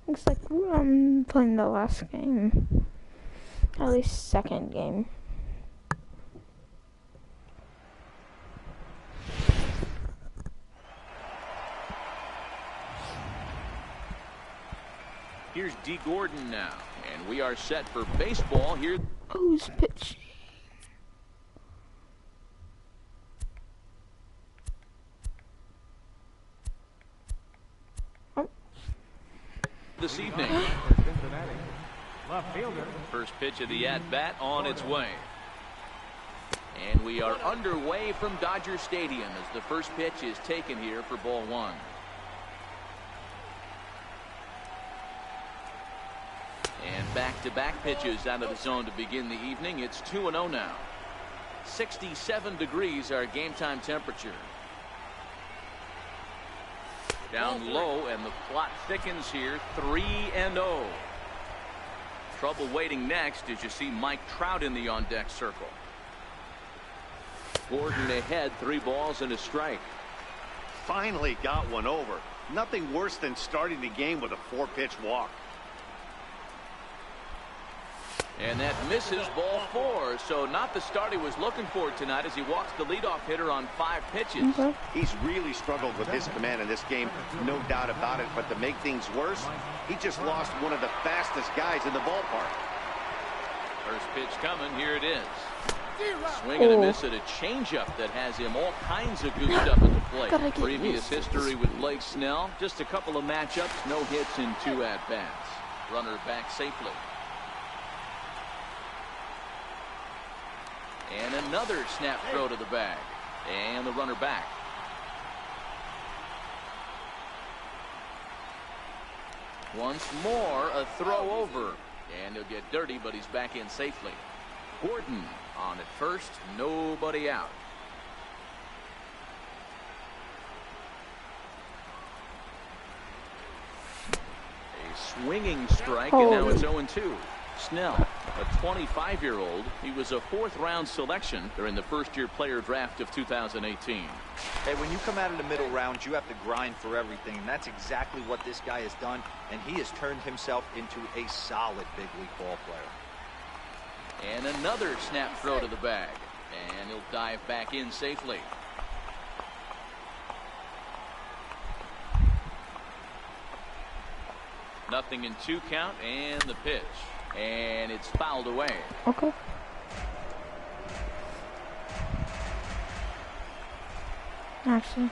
Looks like I'm playing the last game. At least second game. Here's D. Gordon now, and we are set for baseball here. Who's pitching? This evening. First pitch of the at-bat on its way. And we are underway from Dodger Stadium as the first pitch is taken here for ball one. And back-to-back pitches out of the zone to begin the evening. It's 2-0 now. 67 degrees our game time temperature. Down low, and the plot thickens here. 3-0. Trouble waiting next as you see Mike Trout in the on-deck circle. Gordon ahead, 3 balls and a strike. Finally got one over. Nothing worse than starting the game with a 4-pitch walk. And that misses ball 4. So not the start he was looking for tonight as he walks the leadoff hitter on 5 pitches. He's really struggled with his command in this game, no doubt about it. But to make things worse, he just lost one of the fastest guys in the ballpark. First pitch coming. Here it is. Swing and a miss at a changeup that has him all kinds of goosed up at the plate. Previous history with Blake Snell. Just a couple of matchups. No hits in 2 at-bats. Runner back safely. And another snap throw to the bag. And the runner back. Once more, a throw over. And he'll get dirty, but he's back in safely. Gordon on at first, nobody out. A swinging strike, and now it's 0-2. Snell, a 25-year-old. He was a 4th-round selection during the first-year player draft of 2018. Hey, when you come out of the middle rounds, you have to grind for everything, and that's exactly what this guy has done, and he has turned himself into a solid big league ball player. And another snap throw to the bag, and he'll dive back in safely. Nothing in 2 count, and the pitch. And it's fouled away. Okay. Actually.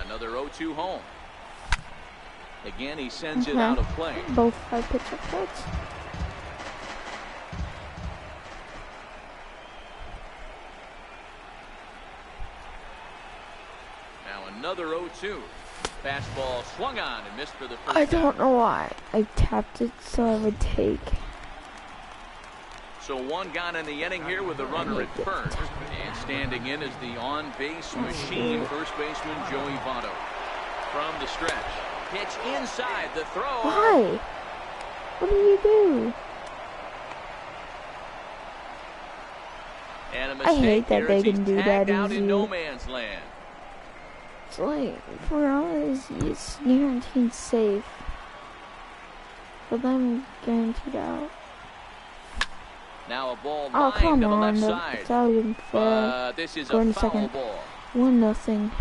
Another 0-2 home. Again, he sends it out of play. Both 5-pitch at-bats. Now another 0-2. Fastball swung on and missed for the first I don't know why. I tapped it so I would take. So 1 gone in the inning here with the runner at first. And standing in is the on-base machine, first baseman Joey Votto. From the stretch. Pitch inside the throw. Why? What do you do? And a I mistake hate that here they as he's can do tagged that out easy. in no man's land. It's like, for us, it's guaranteed safe. For them, guaranteed out. Now a ball Oh, lined come to the on. left side. It's not even fair. This is Go a in foul second. ball. 1-0.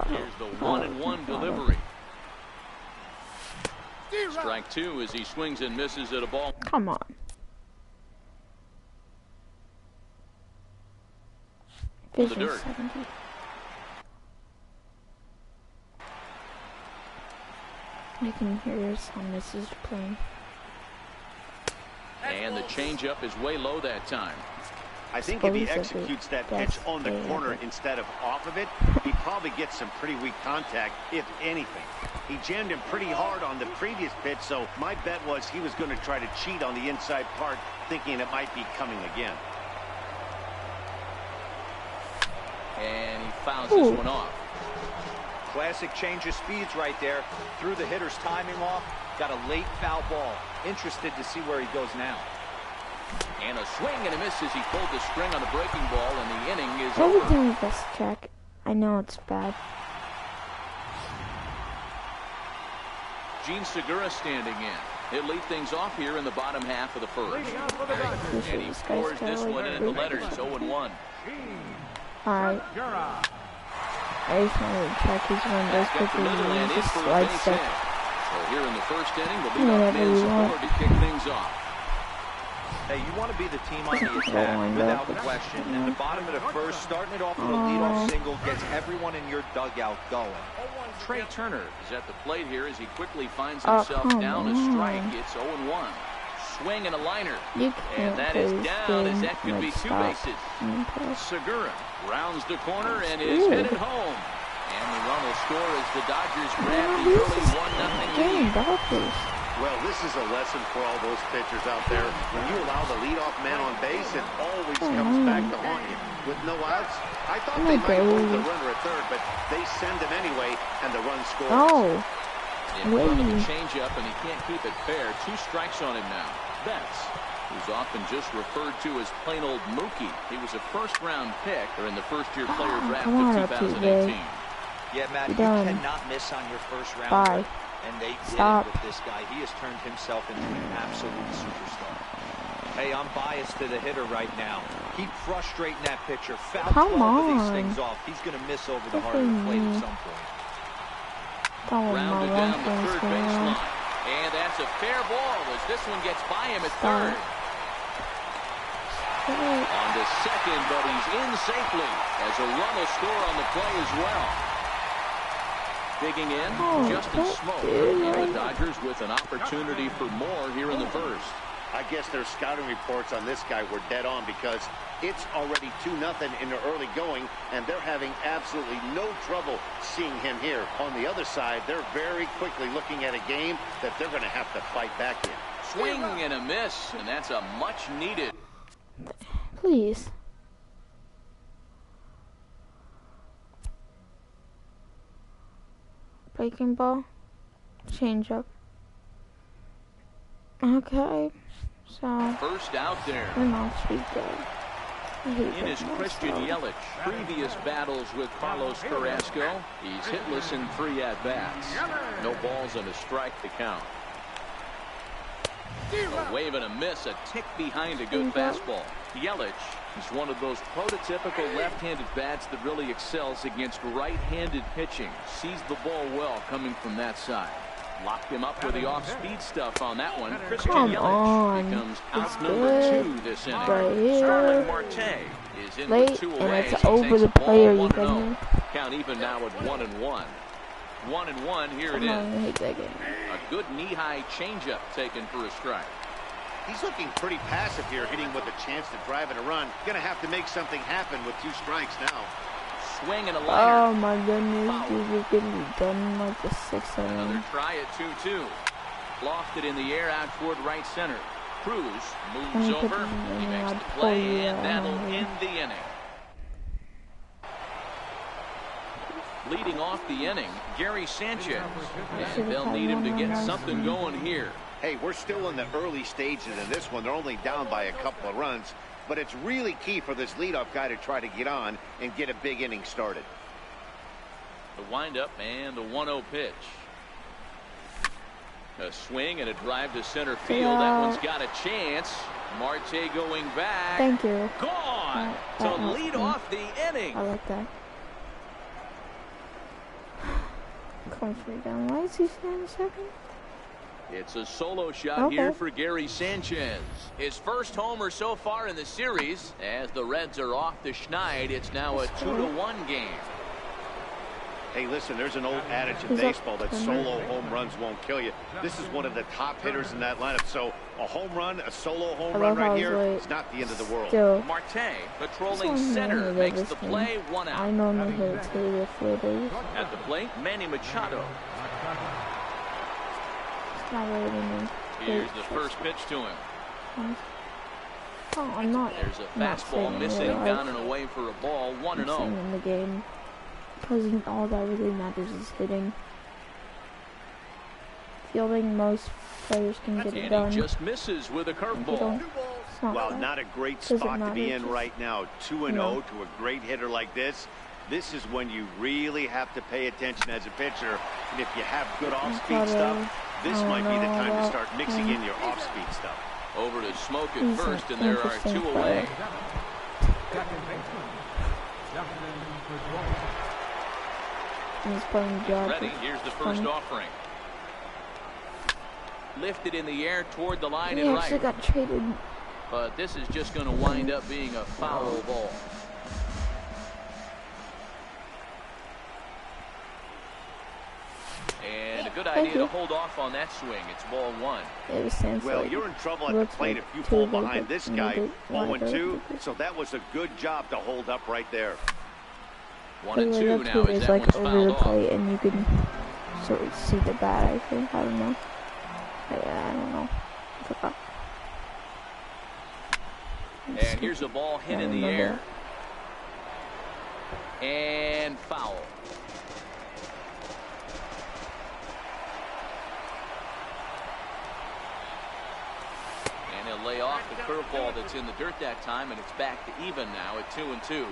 Here's the 1-1 delivery. Strike 2 as he swings and misses at a ball. Come on. In the dirt. 70. I can hear some misses playing. And the changeup is way low that time. I think if he executes that pitch on the corner instead of off of it, he probably gets some pretty weak contact, if anything. He jammed him pretty hard on the previous pitch, so my bet was he was going to try to cheat on the inside part, thinking it might be coming again. And he fouls this one off. Classic change of speeds right there. Threw the hitter's timing off. Got a late foul ball. Interested to see where he goes now. And a swing and a miss as he pulled the string on the breaking ball, and the inning is Every over. time this check, I know it's bad. Gene Segura standing in. He'll lead things off here in the bottom half of the first. And he scores this one in the letters, 0-1. Alright. I just wanted to check his one of those pitches and just slide step. So here in the first inning, the leadoff man scored to kick things off. Hey, you want to be the team on the attack without question. And the bottom of the first, starting it off with a leadoff single gets everyone in your dugout going. Trey Turner is at the plate here as he quickly finds himself down a strike. It's 0-1. Swing and a liner. And that is down as that could be two bases. Segura rounds the corner and is headed home. And the run will score as the Dodgers grab the early 1-0 lead. Well, this is a lesson for all those pitchers out there. When you allow the leadoff man on base, it always comes back to haunt you. With no outs, I thought they might hold the runner at third, but they send him anyway, and the run scores. Oh, in front of the changeup, and he can't keep it fair. 2 strikes on him now. Betts, who's often just referred to as plain old Mookie. He was a first-round pick, or in the first-year player draft of 2018. Yeah, Matt, you cannot miss on your first round. And they did it with this guy. He has turned himself into an absolute superstar. Hey, I'm biased to the hitter right now. Keep frustrating that pitcher. Foul 12 of these things off. He's going to miss over the heart of the plate at some point. Rounded down the third baseline. And that's a fair ball as this one gets by him at third. On to second, but he's in safely as a run will score on the play as well. Digging in, Justin Smoke, and the Dodgers with an opportunity for more here in the first. I guess their scouting reports on this guy were dead on because it's already 2-0 in the early going, and they're having absolutely no trouble seeing him here. On the other side, they're very quickly looking at a game that they're going to have to fight back in. Swing and a miss, and that's a much needed. Please. Breaking ball, change up. Okay, so first out there. In is Christian Yelich. Previous battles with Carlos Carrasco, he's hitless in 3 at-bats. No balls and a strike to count. A wave and a miss, a tick behind a good fastball. Yelich is one of those prototypical left-handed bats that really excels against right-handed pitching. Sees the ball well coming from that side. Locked him up with the off-speed stuff on that one. Christian Yelich becomes out number 2 this inning. Starling Marte is in with 2 away. And it's over the player, you can hear. Count even now at 1-1. 1-1, here it is. A good knee-high changeup taken for a strike. He's looking pretty passive here, hitting with a chance to drive in a run. Gonna have to make something happen with 2 strikes now. Swing and a liner. Oh my goodness, he's gonna be done like the 6th inning. Another try at 2-2. Lofted in the air out toward right center. Cruz moves over. He makes the play, and that'll end the inning. Leading off the inning, Gary Sanchez. And they'll need him to get something going here. Hey, we're still in the early stages in this one. They're only down by a couple of runs. But it's really key for this leadoff guy to try to get on and get a big inning started. The windup and the 1-0 pitch. A swing and a drive to center field. That one's got a chance. Marte going back. Thank you. Gone to lead off the inning. I like that. Come straight down. Why is he standing second? It's a solo shot here for Gary Sanchez. His first homer so far in the series. As the Reds are off the schneid, it's now a 2-1 game. Hey, listen, there's an old adage in baseball that solo home runs won't kill you. This is one of the top hitters in that lineup. So a home run, a solo home run right here, it's not the end of the world. Marte patrolling center makes the play, 1 out. I normally hit it too if it is. At the plate, Manny Machado. Here's the first pitch to him. Oh, I'm not. There's a fastball missing down and away for a ball, 1-0. In the game. Because all that really matters is hitting. Fielding, most players can get it done. He just misses with a curveball. Well, not a great spot to be in right now. 2-0 to a great hitter like this. This is when you really have to pay attention as a pitcher. And if you have good off-speed stuff, this might be the time to start mixing in your off-speed stuff. Over to Smoke at first, and there are 2 away. He's playing good. Ready, here's the first offering. Lifted in the air toward the line and right. He actually got traded. But this is just going to wind up being a foul ball. And a good idea to hold off on that swing. It's ball 1. Well, you're in trouble at the plate if you fall behind this guy. 0-2, so that was a good job to hold up right there. 1-2 now as that one's fouled off. And you can sort of see the bat, I think. I don't know. Yeah, I don't know. I forgot. And here's a ball hit in the air. And foul. And he'll lay off the curveball that's in the dirt that time, and it's back to even now at 2-2.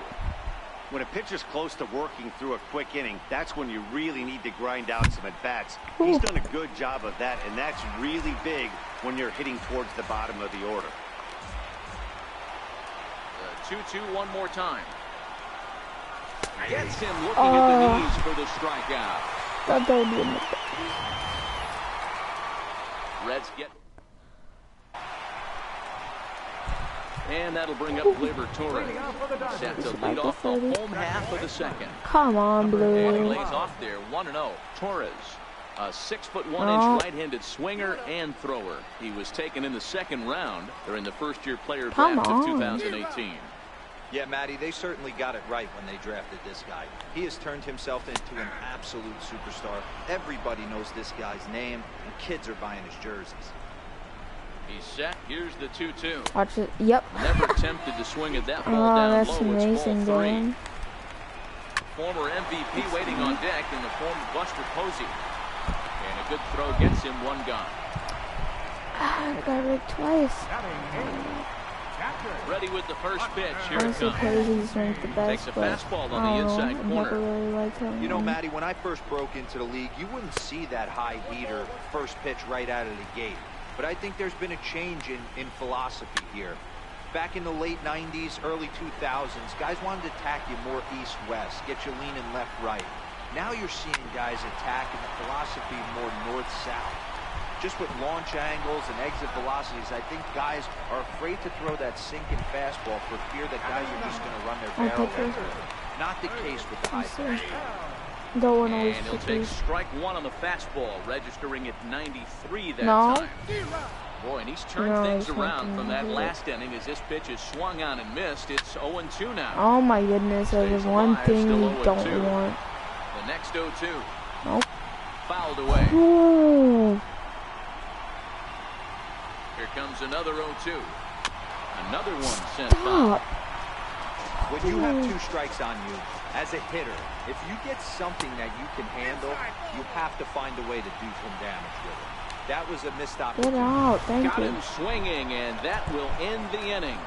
When a pitcher's close to working through a quick inning, that's when you really need to grind out some at-bats. He's done a good job of that, and that's really big when you're hitting towards the bottom of the order. 2-2 one more time. Gets him looking at the knees for the strikeout. Reds get. And that'll bring up Gleyber Torres. Set to lead off the home half of the second. Come on, Blue. And he lays off there, 1-0. Torres, a 6'1" right-handed swinger and thrower. He was taken in the second round during the first-year player draft of 2018. Yeah, Matty, they certainly got it right when they drafted this guy. He has turned himself into an absolute superstar. Everybody knows this guy's name, and kids are buying his jerseys. He's set. Here's the 2-2. Watch it. Yep. Never tempted to swing at that ball down that's low. amazing, It's ball 3. Dan. Former MVP waiting on deck in the form of Buster Posey. And a good throw gets him 1 gone. I got it twice. Ready with the first pitch. Here it comes. Posey's ranked the best, takes a fastball on the inside corner. Really you know, Matty, when I first broke into the league, you wouldn't see that high heater first pitch right out of the gate. But I think there's been a change in philosophy here. Back in the late 90s, early 2000s, guys wanted to attack you more east-west, get you leaning left-right. Now you're seeing guys attacking the philosophy more north-south. Just with launch angles and exit velocities, I think guys are afraid to throw that sinking fastball for fear that guys are just going to run their barrel into it. Not the case with the high fastball. And he'll take strike 1 on the fastball, registering at 93 that time. Boy, and he's turned things around from that last inning as this pitch is swung on and missed. It's 0-2 now. Oh my goodness, there's one thing you don't want. The next 0-2. Nope. Fouled away. Ooh. Here comes another 0-2. Another one sent foul. When you have 2 strikes on you, as a hitter, if you get something that you can handle, you have to find a way to do some damage with it. That was a missed opportunity. Get out, thank you. Got him swinging, and that will end the inning.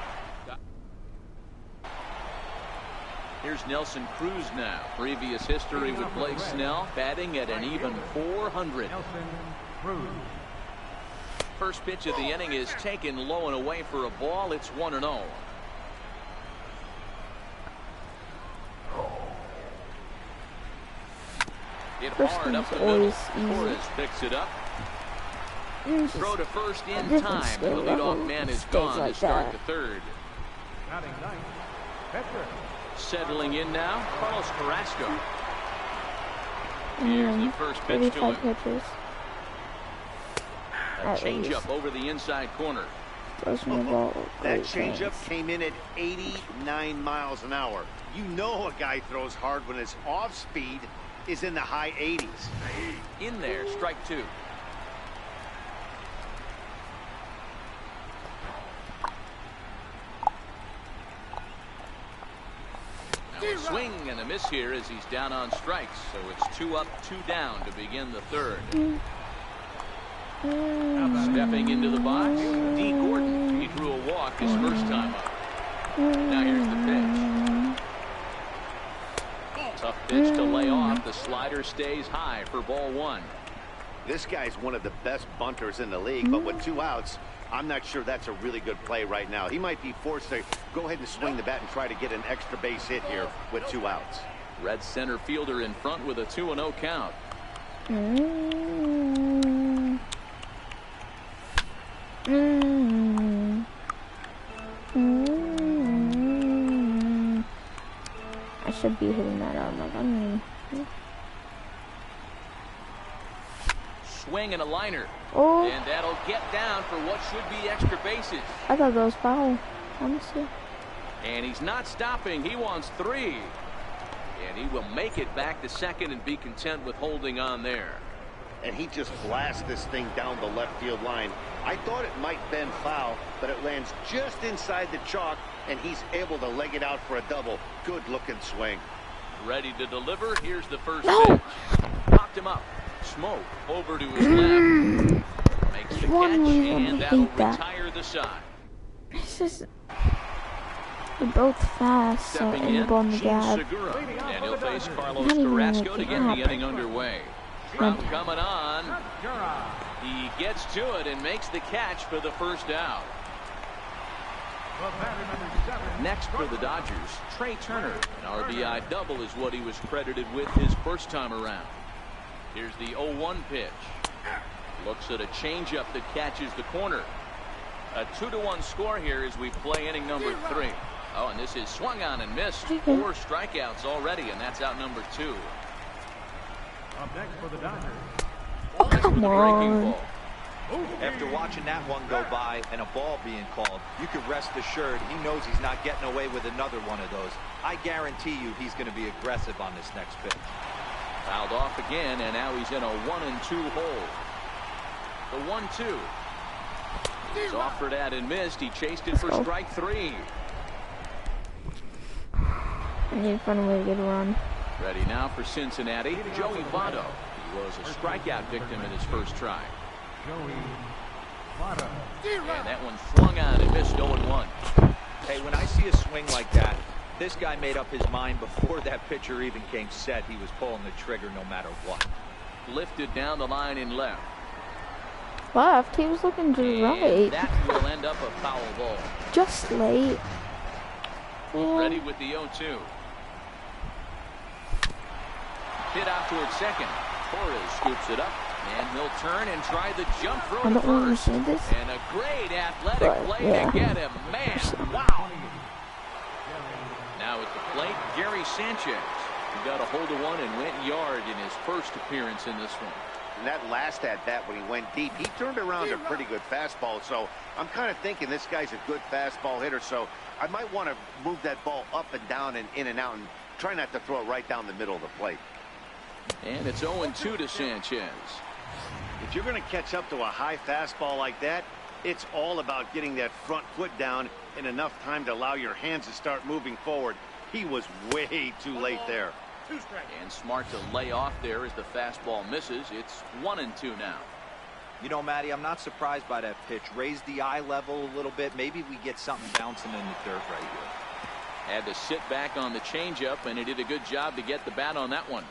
Here's Nelson Cruz now. Previous history with Blake Snell, batting at an even 400. First pitch of the inning is taken low and away for a ball. It's 1-0. Hit hard up the middle. Torres picks it up. Throw to first in time. The leadoff man is gone to start the third. Settling in now, Carlos Carrasco. Here's the first pitch to him. A changeup over the inside corner. That changeup came in at 89 miles an hour. You know a guy throws hard when his off speed is in the high 80s. In there, strike 2. Swing and a miss here as he's down on strikes. So it's 2 up, 2 down to begin the third. Stepping into the box, D. Gordon. He threw a walk his first time up. Now here's the pitch. Tough pitch to lay off. The slider stays high for ball 1. This guy's one of the best bunters in the league, but with 2 outs, I'm not sure that's a really good play right now. He might be forced to go ahead and swing the bat and try to get an extra base hit here with 2 outs. Red center fielder in front with a 2-0 count. I should be hitting that out like I mean. Swing and a liner. Oh. And that'll get down for what should be extra bases. I thought that was foul, honestly. And he's not stopping. He wants 3. And he will make it back to second and be content with holding on there. And he just blasts this thing down the left field line. I thought it might bend foul, but it lands just inside the chalk, and he's able to leg it out for a double. Good looking swing. Ready to deliver. Here's the first pitch. Popped him up. Smoke over to his left. Makes the catch, and that'll retire the side. It's just they're both fast, so Stepping in, on the gap. And he'll face Carlos Carrasco to get the inning underway. Trout coming on. He gets to it and makes the catch for the first out. Next for the Dodgers, Trey Turner. An RBI double is what he was credited with his first time around. Here's the 0-1 pitch. Looks at a changeup that catches the corner. A 2-1 score here as we play inning number 3. Oh, and this is swung on and missed. 4 strikeouts already, and that's out number 2. Up next for the Dodgers. Come on. After watching that one go by and a ball being called, you can rest assured he knows he's not getting away with another one of those. I guarantee you he's going to be aggressive on this next pitch. Fouled off again, and now he's in a 1-2 hole. The 1-2. He's offered at and missed. He chased it for strike 3. I need to find a way to get a run. Ready now for Cincinnati, Joey Votto. He was a strikeout victim in his first try. Joey Votto. And that one swung on and missed 0-1. Hey, when I see a swing like that, this guy made up his mind before that pitcher even came set. He was pulling the trigger no matter what. Lifted down the line in left. Left? He was looking to right. That will end up a foul ball. Just late. Yeah. Ready with the 0-2. Hit out towards second. Torres scoops it up, and he'll turn and try the jump throw to first. And a great athletic play to get him. Man, wow. Now at the plate, Gary Sanchez. He got a hold of one and went yard in his first appearance in this one. And that last at-bat when he went deep, he turned around a pretty good fastball. So I'm kind of thinking this guy's a good fastball hitter. So I might want to move that ball up and down and in and out and try not to throw it right down the middle of the plate. And it's 0-2 to Sanchez. If you're going to catch up to a high fastball like that, it's all about getting that front foot down in enough time to allow your hands to start moving forward. He was way too late there. And smart to lay off there as the fastball misses. It's 1-2 now. You know, Matty, I'm not surprised by that pitch. Raise the eye level a little bit. Maybe we get something bouncing in the dirt right here. Had to sit back on the changeup, and he did a good job to get the bat on that one.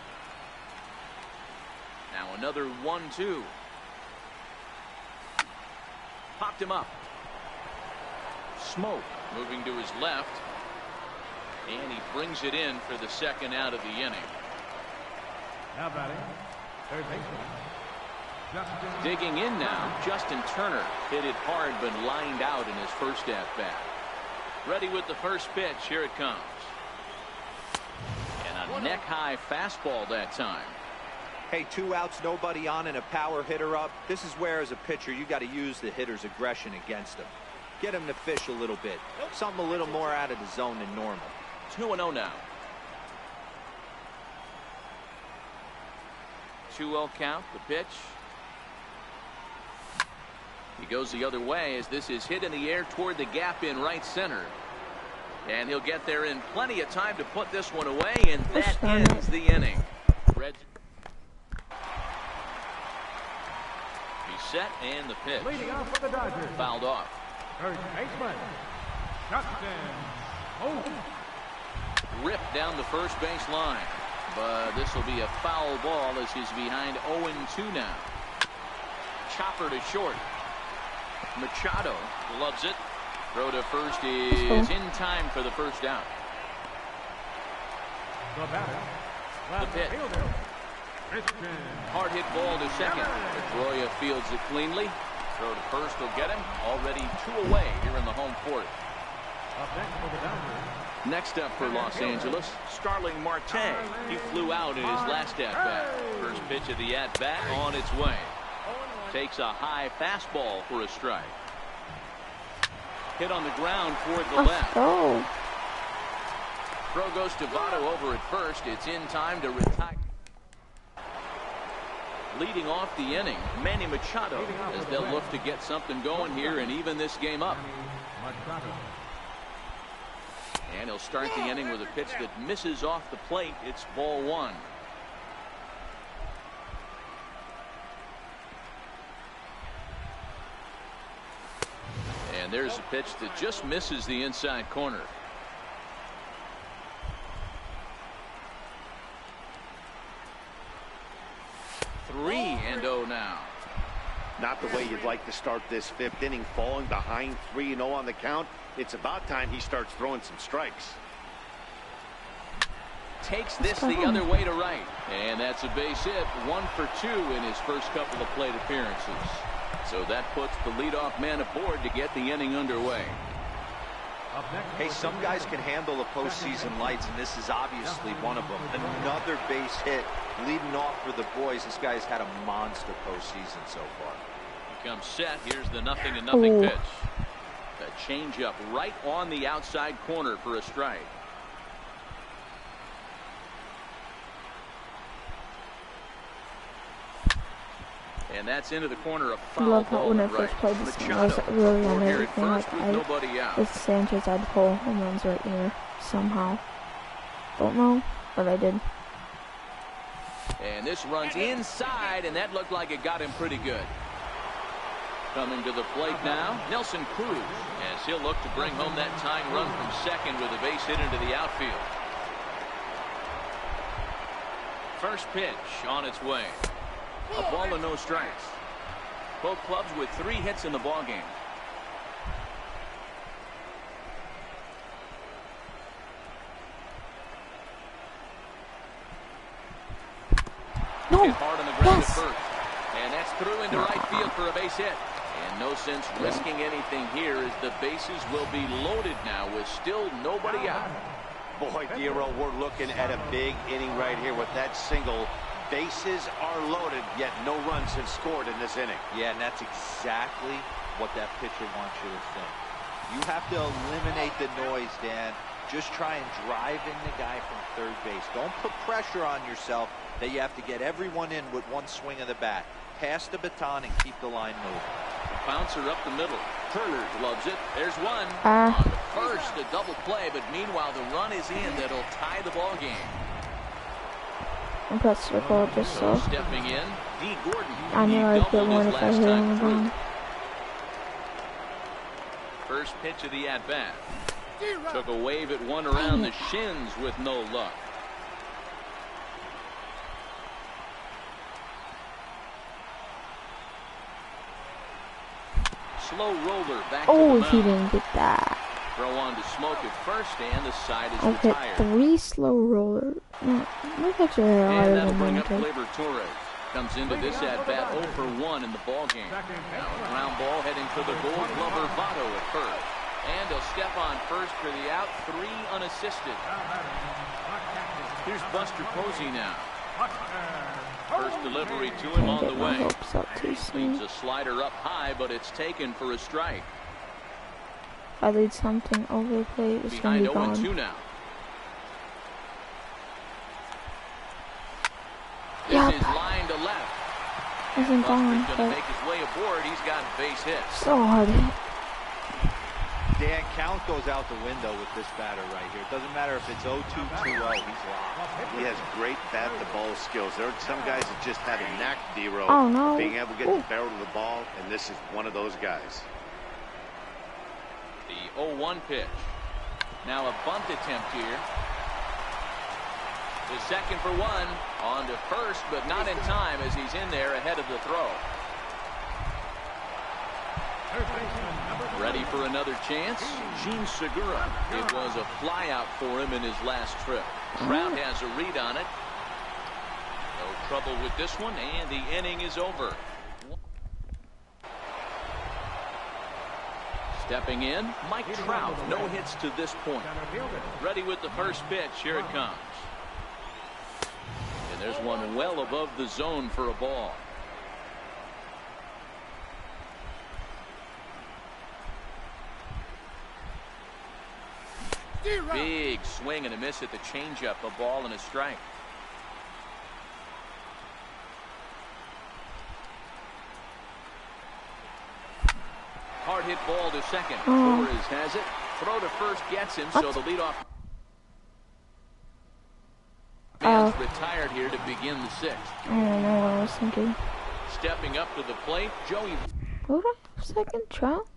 Now another 1-2. Popped him up. Smoke moving to his left. And he brings it in for the second out of the inning. Now batting, third baseman. Digging in now, Justin Turner hit it hard but lined out in his first at-bat. Ready with the first pitch. Here it comes. And a neck-high fastball that time. Hey, 2 outs, nobody on, and a power hitter up. This is where, as a pitcher, you got to use the hitter's aggression against him. Get him to fish a little bit. Something a little more out of the zone than normal. 2-0 now. 2-0 count, the pitch. He goes the other way as this is hit in the air toward the gap in right center. And he'll get there in plenty of time to put this one away, and that ends the inning. He's set, and the pitch. Leading off for the Dodgers. Fouled off. First baseman, Justin. Oh. Ripped down the first base line. But this will be a foul ball as he's behind 0-2 now. Chopper to short. Machado loves it. Throw to first is in time for the first down. The batter, The pitch. fielder, Christian. Hard hit ball to second. Pedroia fields it cleanly. Throw to first will get him. Already 2 away here in the home fourth. Up next for the Dodgers. Next up for Los Angeles, Starling Marte. He flew out in his last at-bat. First pitch of the at-bat on its way. Takes a high fastball for a strike. Hit on the ground toward the left. Go. Throw goes to Votto over at first. It's in time to retire. Leading off the inning, Manny Machado, as they'll look to get something going here and even this game up. Machado. And he'll start the inning with a pitch that misses off the plate. It's ball one. And there's a pitch that just misses the inside corner. Three and 0 now. Not the way you'd like to start this fifth inning, falling behind 3-0 on the count. It's about time he starts throwing some strikes. Takes this the other way to right. And that's a base hit. 1 for 2 in his first couple of plate appearances. So that puts the leadoff man aboard to get the inning underway. Hey, some guys can handle the postseason lights, and this is obviously one of them. Another base hit leading off for the boys. This guy's had a monster postseason so far. He comes set. Here's the 0-0 pitch. A changeup right on the outside corner for a strike. And that's into the corner of foul. I love how ball when I right. first played this game, I Machado was really on here at everything. first Like, with nobody out. with Sanchez, I'd pull home runs right here somehow. Don't know, but I did. And this runs inside, and that looked like it got him pretty good. Coming to the plate now, Nelson Cruz, as he'll look to bring home that tying run from second with a base hit into the outfield. First pitch on its way. A ball and no strikes. Both clubs with 3 hits in the ballgame. No. Hit hard on the ground Yes. at first. And that's through into right field for a base hit. And no sense risking anything here as the bases will be loaded now with still nobody out. Boy, Dero, we're looking at a big inning right here with that single. Bases are loaded, yet no runs have scored in this inning. Yeah, and that's exactly what that pitcher wants you to think. You have to eliminate the noise, Dan. Just try and drive in the guy from third base. Don't put pressure on yourself that you have to get everyone in with one swing of the bat. Pass the baton and keep the line moving. Bouncer up the middle. Turner loves it. There's one. Ah. On the first, a double play, but meanwhile the run is in that'll tie the ball game. I pressed circle just so. Stepping in, D. Gordon. I knew I'd get doubled one his if I last hit time on the through. ground. First pitch of the at-bat. Took a wave at one around the shins with no luck. Slow roller back to the Oh, mound. he didn't get that. Throw on to Smoke at first, and the side is I've hit retired. 3 slow rollers. No, that's actually And higher that'll than bring one up too. Gleyber Torres. Comes into this at-bat 0 for 1 in the ballgame. Now a ground ball heading to the Gold Glover Votto at first. And he'll step on first for the out, 3 unassisted. Here's Buster Posey now. First delivery to him Can't on the get my way. hopes up too Leads soon. a slider up high, but it's taken for a strike. If I lead something over the plate, it's going Behind to be 0-2 gone. now. Yep. This is line to left. Isn't gone, Buster's going to but make his way aboard. He's got a base hit. so hard hit. Dan, count goes out the window with this batter right here. It doesn't matter if it's 0-2, 2-0. He's locked. He has great bat-to-ball skills. There are some guys that just have a knack, D-Row, Oh, no. being able to get the barrel of the ball, and this is one of those guys. The 0-1 pitch. Now a bunt attempt here. The second for one. On to first, but not in time as he's in there ahead of the throw. Ready for another chance? Gene Segura. It was a flyout for him in his last trip. Trout has a read on it. No trouble with this one, and the inning is over. Stepping in, Mike Trout. No hits to this point. Ready with the first pitch. Here it comes. And there's one well above the zone for a ball. Big swing and a miss at the changeup. A ball and a strike. Hard hit ball to second. Torres has it. Throw to first gets him, so the leadoff man's retired here to begin the sixth. I don't know what I was thinking. Stepping up to the plate, Joey. What a second Trout?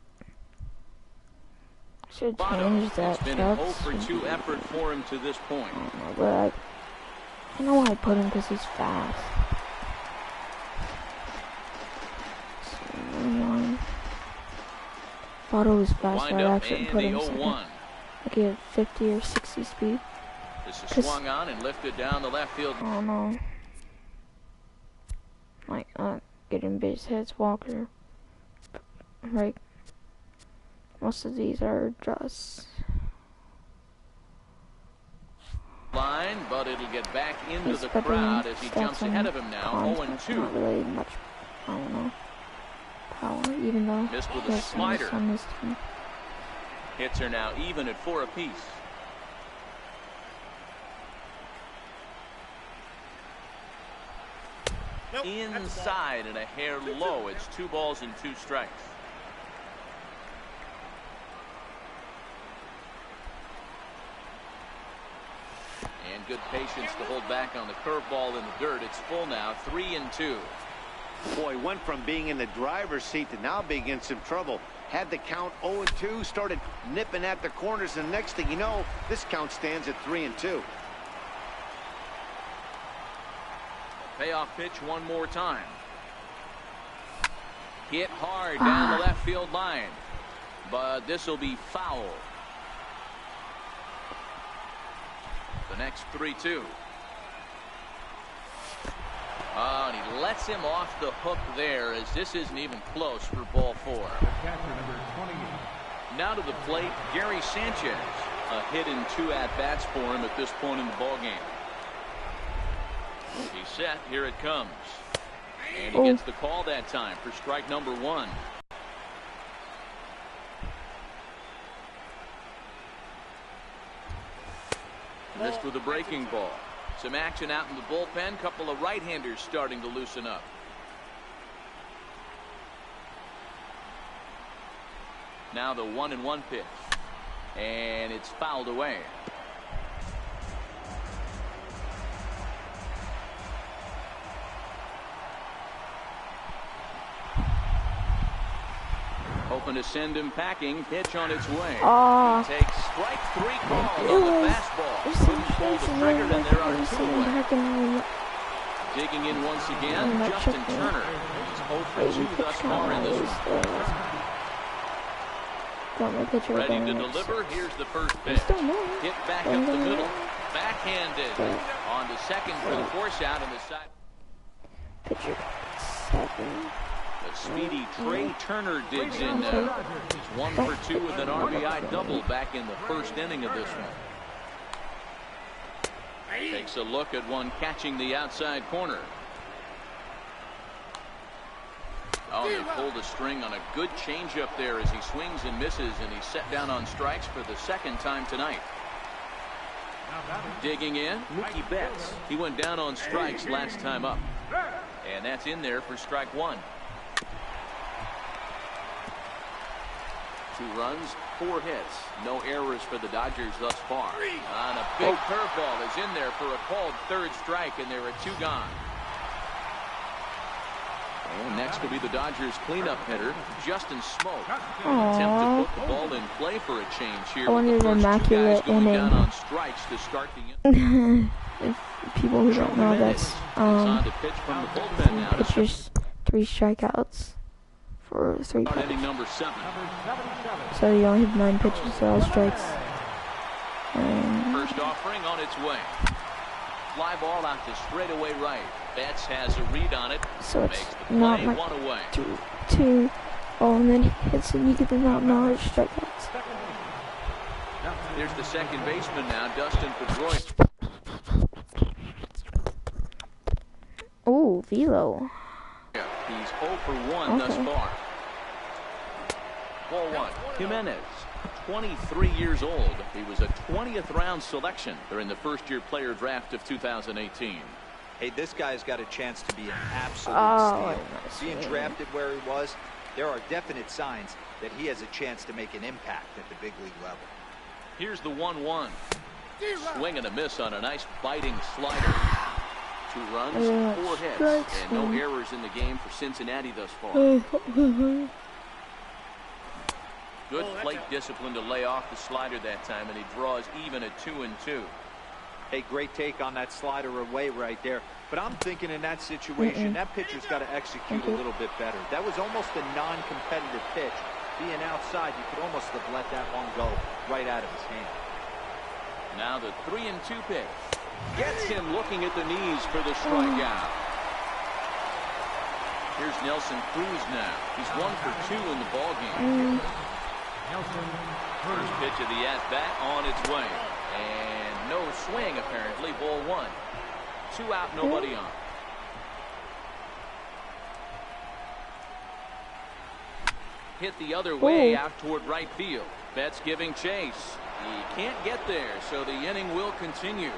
Should change that. It's been an 0 for 2 effort for him to this point. I don't know, but I know why I put him because he's fast. Thought it was fast. I actually put him second. Like he had 50 or 60 speed. This is swung on and lifted down the left field. I don't know. Like getting base hits, Walker. Right. Most of these are just line, but it'll get back into the crowd as he jumps ahead of him now. 0-2. Not really much, I don't know, power, even though missed with a slider. Hits are now even at 4 apiece. Nope. Inside and a hair low. It's 2 balls and 2 strikes. And good patience to hold back on the curveball in the dirt. It's full now, 3-2. Boy, went from being in the driver's seat to now being in some trouble. Had the count 0-2, started nipping at the corners, and next thing you know, this count stands at 3-2. Payoff pitch one more time. Hit hard down the left field line, but this will be foul. The next 3-2. And he lets him off the hook there as this isn't even close for ball 4. Now to the plate, Gary Sanchez. A hit in 2 at-bats for him at this point in the ballgame. He's set. Here it comes. And he gets the call that time for strike number 1. Missed with a breaking ball. Some action out in the bullpen. Couple of right-handers starting to loosen up. Now the 1-1 pitch. And it's fouled away. Hoping to send him packing. Pitch on its way. He takes strike 3 call on the fastball. Couldn't pull the trigger, and there are 2 away. Digging in once again, Justin Turner. He's 0 for 2 thus far in this one. Ready to deliver. Here's the first pitch. Hit back up the middle. Backhanded. On to second for the force out on the side. Pitcher 7. The speedy Trey Turner digs in now. He's 1 for 2 with an RBI double back in the first inning of this one. Takes a look at one catching the outside corner. Oh, they pulled a string on a good changeup there as he swings and misses, and he's set down on strikes for the second time tonight. Digging in, Mookie Betts. He went down on strikes last time up. And that's in there for strike 1. 2 runs, 4 hits. No errors for the Dodgers thus far. And a big curveball is in there for a called 3rd strike, and there are 2 gone. And next will be the Dodgers cleanup hitter, Justin Smoke. Attempt to put the ball in play for a change here. I wanted an immaculate inning. Down on strikes to start the if people who don't know, that's pitchers 3 strikeouts for 3 pitches. Number 7. So you only have 9 pitches, so all strikes. First offering on its way. Fly ball out to straightaway right. Betts has a read on it. So it's not like 2. Oh, and then he hits and you get the not strikeouts. There's the second baseman now, Dustin Pedroia. Oh, velo. He's 0 for 1 thus far. Ball 1. Jimenez, 23 years old. He was a 20th round selection during the first-year player draft of 2018. Hey, this guy's got a chance to be an absolute steal. Being drafted where he was, there are definite signs that he has a chance to make an impact at the big league level. Here's the 1-1. Swing and a miss on a nice biting slider. 2 runs, 4 hits, and no errors in the game for Cincinnati thus far. Good plate discipline to lay off the slider that time, and he draws even at 2-2. Hey, great take on that slider away right there. But I'm thinking in that situation, that pitcher's got to execute a little bit better. That was almost a non-competitive pitch. Being outside, you could almost have let that one go right out of his hand. Now the 3-2 pitch. Gets him looking at the knees for the strikeout. Here's Nelson Cruz now. He's 1 for 2 in the ballgame. First pitch of the at-bat on its way. And no swing, apparently. Ball 1. 2 out, nobody on. Hit the other way out toward right field. Betts giving chase. He can't get there, so the inning will continue.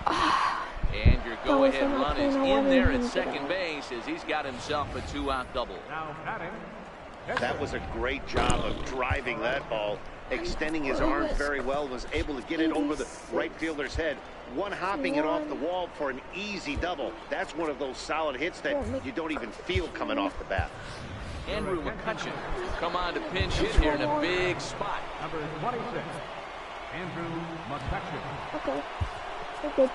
And your go-ahead run is in there at second base as he's got himself a 2-out double. That was a great job of driving that ball, extending his arms very well, was able to get it over the right fielder's head, one-hopping it off the wall for an easy double. That's one of those solid hits that you don't even feel coming off the bat. Andrew McCutcheon come on to pinch hit here in a big spot. Number 26, Andrew McCutcheon. Okay. We're good.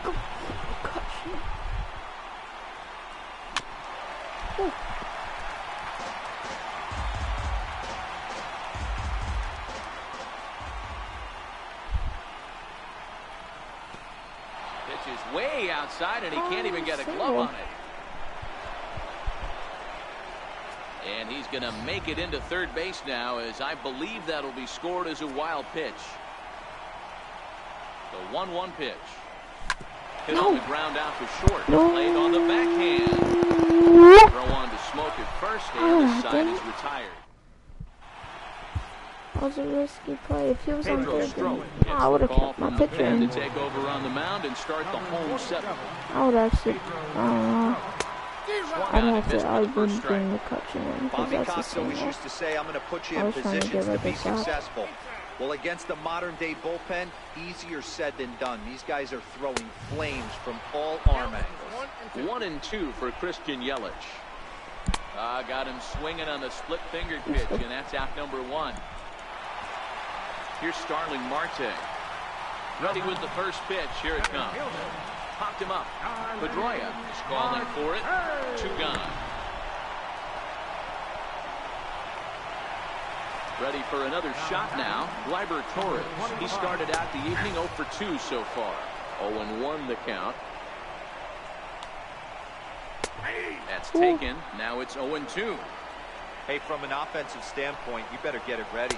Oh, McCutcheon. Oh. Pitch is way outside, and he can't even get a glove on it. And he's going to make it into third base now, as I believe that'll be scored as a wild pitch. The 1-1 pitch. Hit on the ground out to short. Played on the backhand. Throw on to Smoke at first, and the side is retired. That was a risky play. If he was on third, I would have kept my pitcher in. To take over on the mound and start the home setup. I would actually, I wouldn't bring McCutcheon in because that's the same always used to say, I'm going to put you in positions to be successful. Well, against a modern-day bullpen, easier said than done. These guys are throwing flames from all arm angles. 1-2 for Christian Yelich. Got him swinging on the split-fingered pitch, and that's out number 1. Here's Starling Marte. Ready with the first pitch. Here it comes. Popped him up. Pedroia is calling for it. 2 gone. Ready for another shot now. Gleyber Torres. He started out the evening 0 for 2 so far. 0-1 the count. That's taken. Now it's 0-2. Hey, from an offensive standpoint, you better get it ready.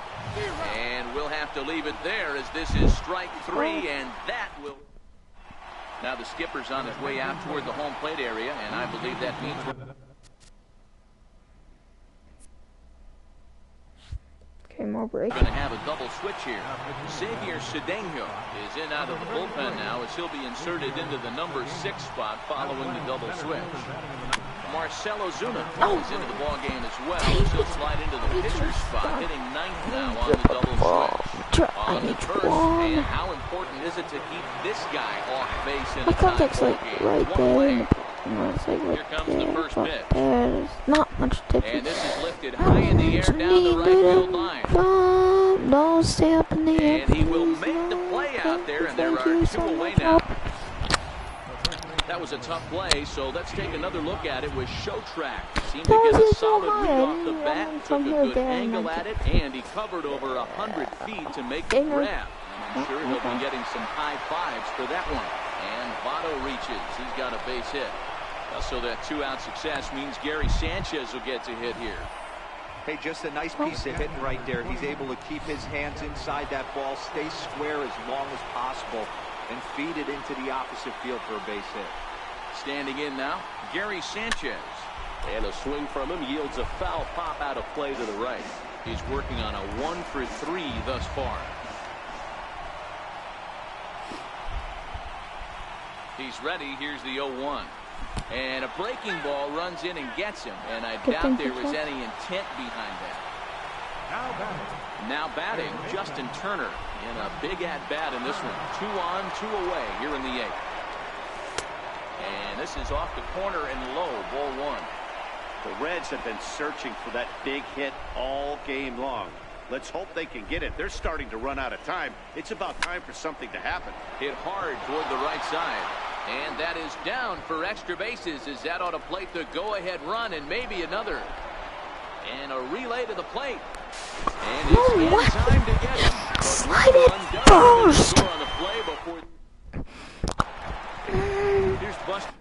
And we'll have to leave it there, as this is strike 3, and that will... Now the skipper's on his way out toward the home plate area, and I believe that means... Okay, more break. We're going to have a double switch here. Xavier Cedeno is in out of the bullpen now, as he'll be inserted into the number 6 spot following the double switch. Marcell Ozuna is into the ball game as well. He'll slide into the pitcher's spot, hitting ninth now on the double switch. On the first, and how important is it to keep this guy off base in a tie ball game? Right there. It's like Here comes the first pitch. There's not much difference. And this is lifted high in the air down the right field line. Don't stay up in the air. And he will make the play out there, and there are two away now. That was a tough play, so let's take another look at it with Show Track. Seemed to get a solid read off the bat, took a good angle at it, and he covered over 100 feet to make the grab. I'm sure he'll be getting some high fives for that one. And Votto reaches. He's got a base hit. So that two-out success means Gary Sanchez will get to hit here. Hey, just a nice piece of hitting right there. He's able to keep his hands inside that ball, stay square as long as possible, and feed it into the opposite field for a base hit. Standing in now, Gary Sanchez. And a swing from him yields a foul pop out of play to the right. He's working on a 1-for-3 thus far. He's ready. Here's the 0-1. And a breaking ball runs in and gets him. And I doubt there was any intent behind that. Now batting, Justin Turner in a big at-bat in this one. 2 on, 2 away here in the 8th. And this is off the corner and low, ball 1. The Reds have been searching for that big hit all game long. Let's hope they can get it. They're starting to run out of time. It's about time for something to happen. Hit hard toward the right side. And that is down for extra bases as that ought to plate the go-ahead run and maybe another. And a relay to the plate. And it's in time to get him. Slide it first. On the play before. Here's Buster.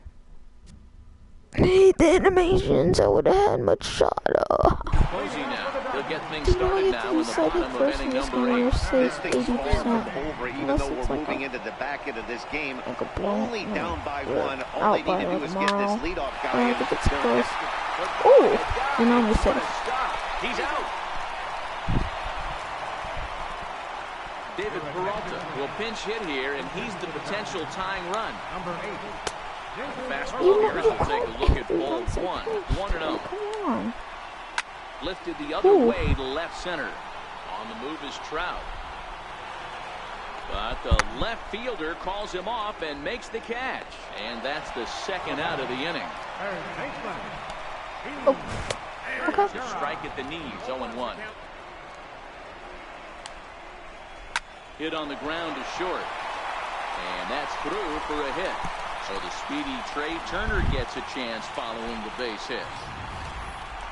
Need the animations. I would have had much shot. Posey now. They'll get things started now in the bottom of inning number 8. This thing's far from over, even though we're moving into the back end of this game. Only down by 1. All they need to do is get this leadoff guy in. Oh, and I missed it. He's out. David Peralta will pinch hit here, and he's the potential tying run. Number 8. Fastball here as we'll take a look at ball 1. 1-0. Come on. Lifted the other way to left center. On the move is Trout. But the left fielder calls him off and makes the catch. And that's the second out of the inning. Okay. Strike at the knees, 0-1. Hit on the ground to short. And that's through for a hit. So the speedy Trey Turner gets a chance following the base hit.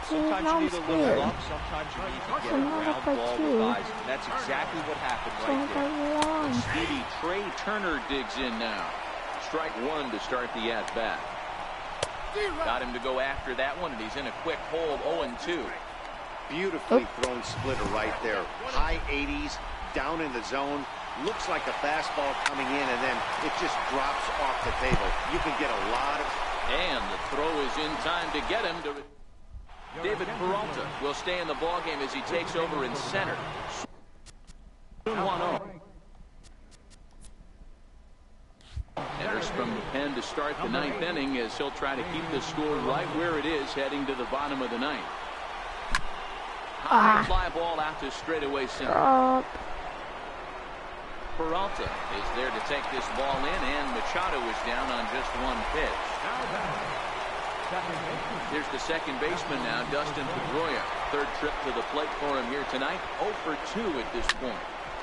Sometimes you need a little luck, sometimes you need to get a ground ball with eyes. And that's exactly what happened right there. The speedy Trey Turner digs in now. Strike 1 to start the at-bat. Got him to go after that one, and he's in a quick hold, 0-2. Beautifully thrown splitter right there. High 80s, down in the zone. Looks like a fastball coming in, and then it just drops off the table. You can get a lot of... And the throw is in time to get him to... David Peralta will stay in the ballgame as he takes over in center. 1-0. Enters from the pen to start the 9th inning as he'll try to keep the score right where it is heading to the bottom of the 9th. High fly ball out to straightaway center. Peralta is there to take this ball in, and Machado is down on just 1 pitch. Here's the second baseman now, Dustin Pedroia. 3rd trip to the plate for him here tonight. 0 for 2 at this point.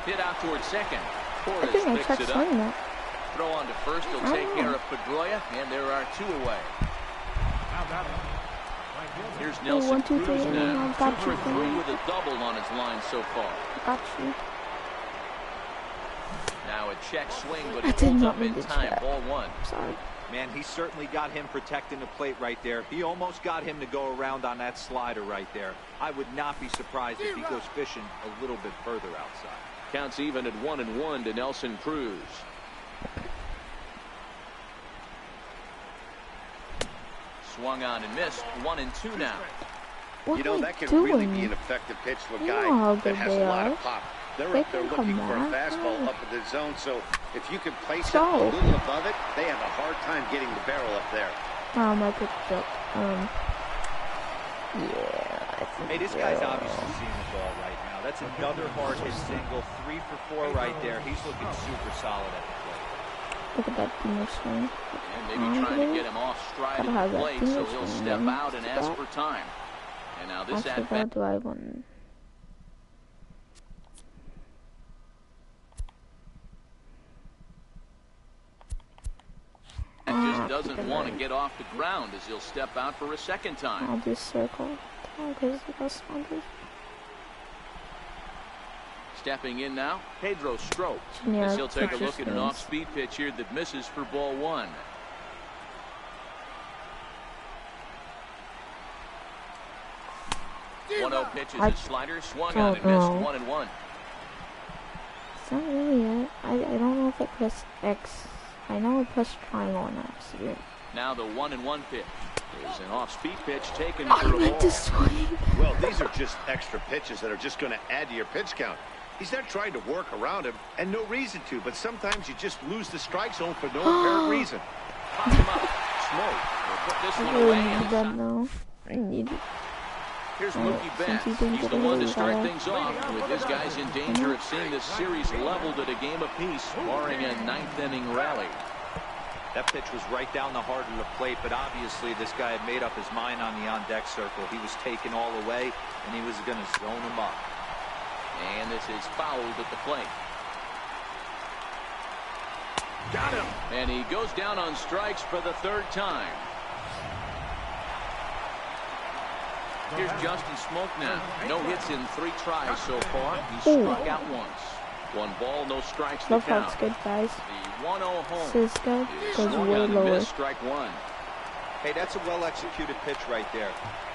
Hit out towards second. Torres picks it up. Throw on to first. He'll take care of Pedroia, and there are 2 away. Here's Nelson Cruz now. 2 for 3 with a double on his line so far. Got you. Now a check swing, but it holds up in time. Ball 1. Sorry. Man, he certainly got him protecting the plate right there. He almost got him to go around on that slider right there. I would not be surprised if he goes fishing a little bit further outside. Counts even at 1-1 to Nelson Cruz. Swung on and missed. 1-2 now. You know, that can really be an effective pitch to a guy that has a lot of pop. They're up there looking for a fastball up in the zone, so if you can place it a little above it, they have a hard time getting the barrel up there. My pitch up. Hey, this guy's obviously seeing the ball right now. That's another hard hit single. 3 for 4 right there. He's looking super solid at the plate. Look at that beamer swing. And maybe trying to get him off stride at the plate, so he'll step out and ask for time. And now this at bat. Do I want? Just doesn't want to get off the ground as he'll step out for a second time. I'll just circle because that's sponges. Stepping in now, Pedro Strop. As he'll take a look at an off-speed pitch here that misses for ball 1. One-0 pitch is his slider, swung on and missed 1-1. It's not really it. I don't know if I pressed X. I know I pressed triangle on accident. Now the 1-1 pitch is an off-speed pitch taken for a ball. Well, these are just extra pitches that are just going to add to your pitch count. He's not trying to work around him, and no reason to, but sometimes you just lose the strike zone for no apparent reason. Pop him up. Smoke will put this one away. I need it. Here's Mookie Betts. He's the one to start things off, with his guys in danger of seeing this series leveled at a game apiece, barring a 9th inning rally. That pitch was right down the heart of the plate, but obviously this guy had made up his mind on the on-deck circle. He was taken all away, and he was going to zone him up. And this is fouled at the plate. Got him. And he goes down on strikes for the 3rd time. Here's Justin Smoke now. No hits in 3 tries so far. He struck out once. 1 ball, no strikes to count. That's good, guys. The 1-0 home. Cisco goes way lower. Strike 1. Hey, that's a well-executed pitch right there.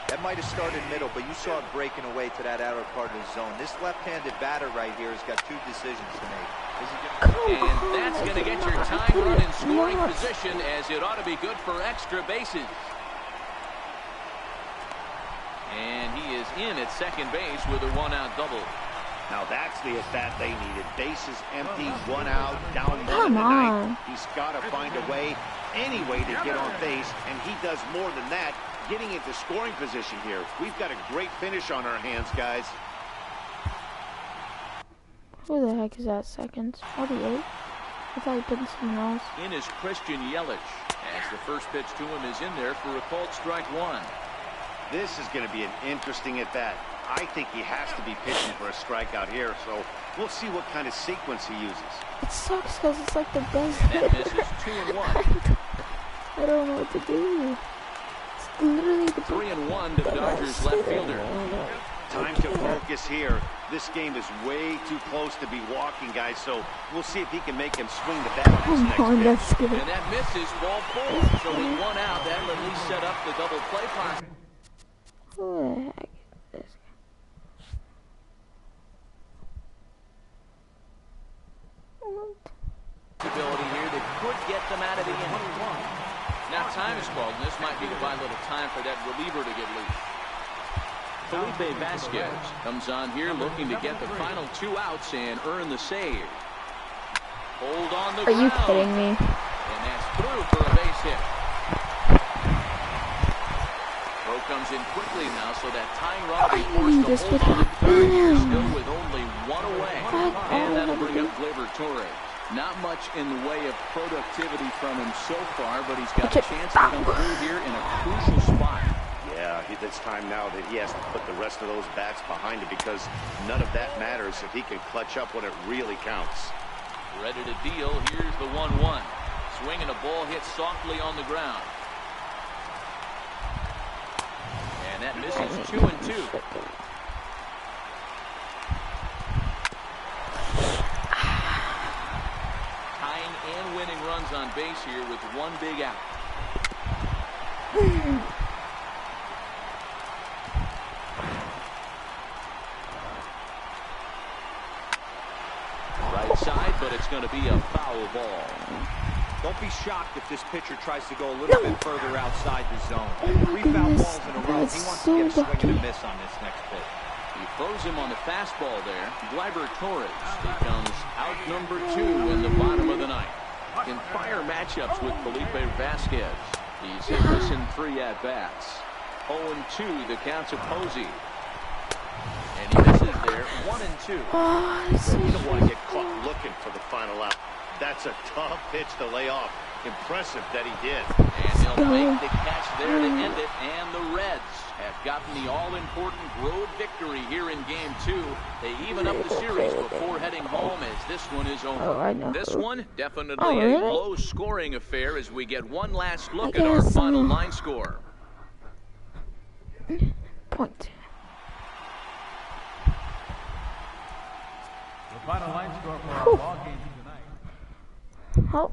That might have started middle, but you saw it breaking away to that outer part of the zone. This left-handed batter right here has got 2 decisions to make. And that's going to get your time run in scoring position, as it ought to be good for extra bases. And he is in at second base with a 1-out double. Now that's the at-bat they needed. Bases empty, 1 out, down 1 in the 9th. He's got to find a way, any way to get on base, and he does more than that, getting into scoring position here. We've got a great finish on our hands, guys. Who the heck is that second? 48? I thought he put someone else. In is Christian Yelich, as the first pitch to him is in there for a called strike 1. This is going to be an interesting at-bat. I think he has to be pitching for a strikeout here, so we'll see what kind of sequence he uses. It sucks because it's like the best That misses 2-1. I don't know what to do. It's literally the 3-1 to the Dodgers left fielder. Time to focus here. This game is way too close to be walking, guys, so we'll see if he can make him swing the bat on this next pitch. And that misses ball 4. So with 1 out, that'll at least set up the double play part. Who the heck is this guy? Ability here that could get them out of the inning. Now time is called, and this might be to buy a little time for that reliever to get loose. Felipe Vasquez comes on here looking to get the final 2 outs and earn the save. Hold on the ground. Are you kidding me? And that's through for a base hit. Throw comes in quickly now, so that tying run is forced to hold on to third here, still with only 1 away. And that'll bring up Gleyber Torres. Not much in the way of productivity from him so far, but he's got a chance to come through here in a crucial spot. Yeah, it's time now that he has to put the rest of those bats behind him, because none of that matters if he can clutch up when it really counts. Ready to deal. Here's the 1-1. Swinging a ball hit softly on the ground. And that misses 2-2. Tying and winning runs on base here with 1 big out. Right side, but it's going to be a foul ball. Don't be shocked if this pitcher tries to go a little bit further outside the zone. 3 foul balls in a row. He wants to get a swing and a miss on this next pitch. He throws him on the fastball there. Gleyber Torres becomes out number 2 in the bottom of the 9th. In prior matchups with Felipe Vasquez, He's hit this in 3 at-bats. 0-2, the count's of Posey. And he misses there, 1-2. Oh, You don't want to get caught looking for the final out. That's a tough pitch to lay off. Impressive that he did. And he'll make the catch there to end it. And the Reds have gotten the all-important road victory here in Game 2. They even up the series before heading home as this one is over. Oh, I know. This one, definitely really? a low-scoring affair as we get one last look at our final line score. Point. The final line score for our ball game tonight. Oh.